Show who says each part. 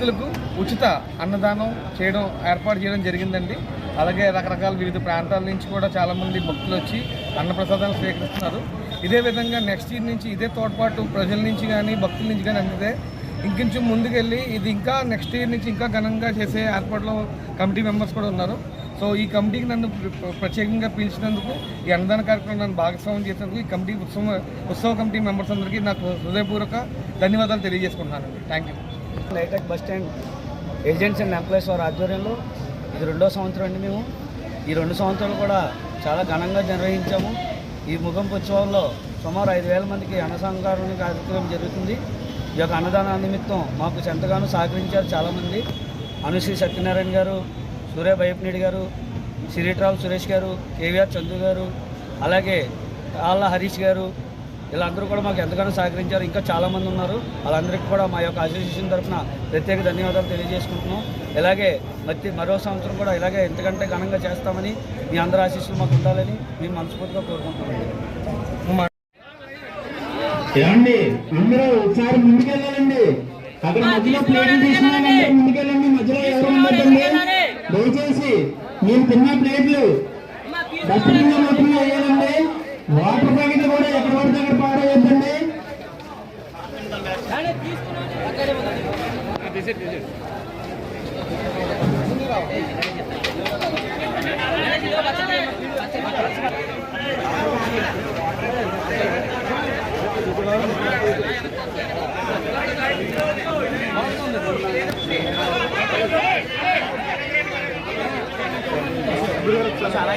Speaker 1: భక్తులకు ఉచిత అన్నదానం ఏర్పాటు చేయడం జరిగిందండి. అలాగే రకరకాల వివిధ ప్రాంతాల నుంచి కూడా చాలామంది భక్తులు వచ్చి అన్నప్రసాదాలు స్వీకరిస్తున్నారు. ఇదే విధంగా నెక్స్ట్ ఇయర్ నుంచి ఇదే తోడ్పాటు ప్రజల నుంచి కానీ భక్తుల నుంచి కానీ అందితే ఇంకొంచెం ముందుకెళ్ళి ఇది ఇంకా నెక్స్ట్ ఇయర్ నుంచి ఇంకా ఘనంగా చేసే ఏర్పాట్లో కమిటీ మెంబర్స్ కూడా ఉన్నారు. సో ఈ కమిటీకి నన్ను ప్రత్యేకంగా పిలిచినందుకు, ఈ అన్నదాన కార్యక్రమం నన్ను భాగస్వామ్యం చేసినందుకు ఈ కమిటీ ఉత్సవ కమిటీ మెంబర్స్ అందరికీ నాకు హృదయపూర్వక ధన్యవాదాలు తెలియజేసుకుంటున్నాను. Thank you.
Speaker 2: Hitech bus stand agents and employees వారి ఆధ్వర్యంలో ఇది 2వ సంవత్సరం అండి. మేము ఈ 2 సంవత్సరాలు కూడా చాలా ఘనంగా నిర్వహించాము. ఈ ముగింపు ఉత్సవంలో సుమారు 5,000 మందికి అన్నసంతరణ కార్యక్రమం జరుగుతుంది. ఈ యొక్క అన్నదాన నిమిత్తం మాకు ఎంతగానో సహకరించారు చాలామంది. అనుశ్రీ సత్యనారాయణ గారు, సూర్య భయపనేడి గారు, సిరిట్రావు సురేష్ గారు, కేవీఆర్ చందు గారు, అలాగే ఆళ్ళ హరీష్ గారు, వీళ్ళందరూ కూడా మాకు ఎంతగానో సహకరించారు. ఇంకా చాలామంది ఉన్నారు. వాళ్ళందరికీ కూడా మా యొక్క అసోసియేషన్ తరఫున ప్రత్యేక ధన్యవాదాలు తెలియజేసుకుంటున్నాం. ఇలాగే మరో సంవత్సరం కూడా ఇలాగే ఎంతకంటే ఘనంగా చేస్తామని, మీ అందరి ఆశీస్సులు మాకు ఉండాలని మేము మనస్ఫూర్తిగా కోరుకుంటున్నాం.
Speaker 3: అందరూ ఒకసారి ముందుకెళ్ళాలండి. అక్కడ మధ్యలో ప్లేట్లు తీసుకున్నారంటే ముందుకెళ్ళండి. మధ్యలో ఎవరు ఉండకండి. దయచేసి మీరు తిన్న ప్లేట్లు డస్ట్బిన్ లో మాత్రమే వేయాలండి. వాటర్ ప్యాకెట్ కూడా ఎక్కడ పడితే అక్కడ పాడేయద్దండి.
Speaker 2: చాలా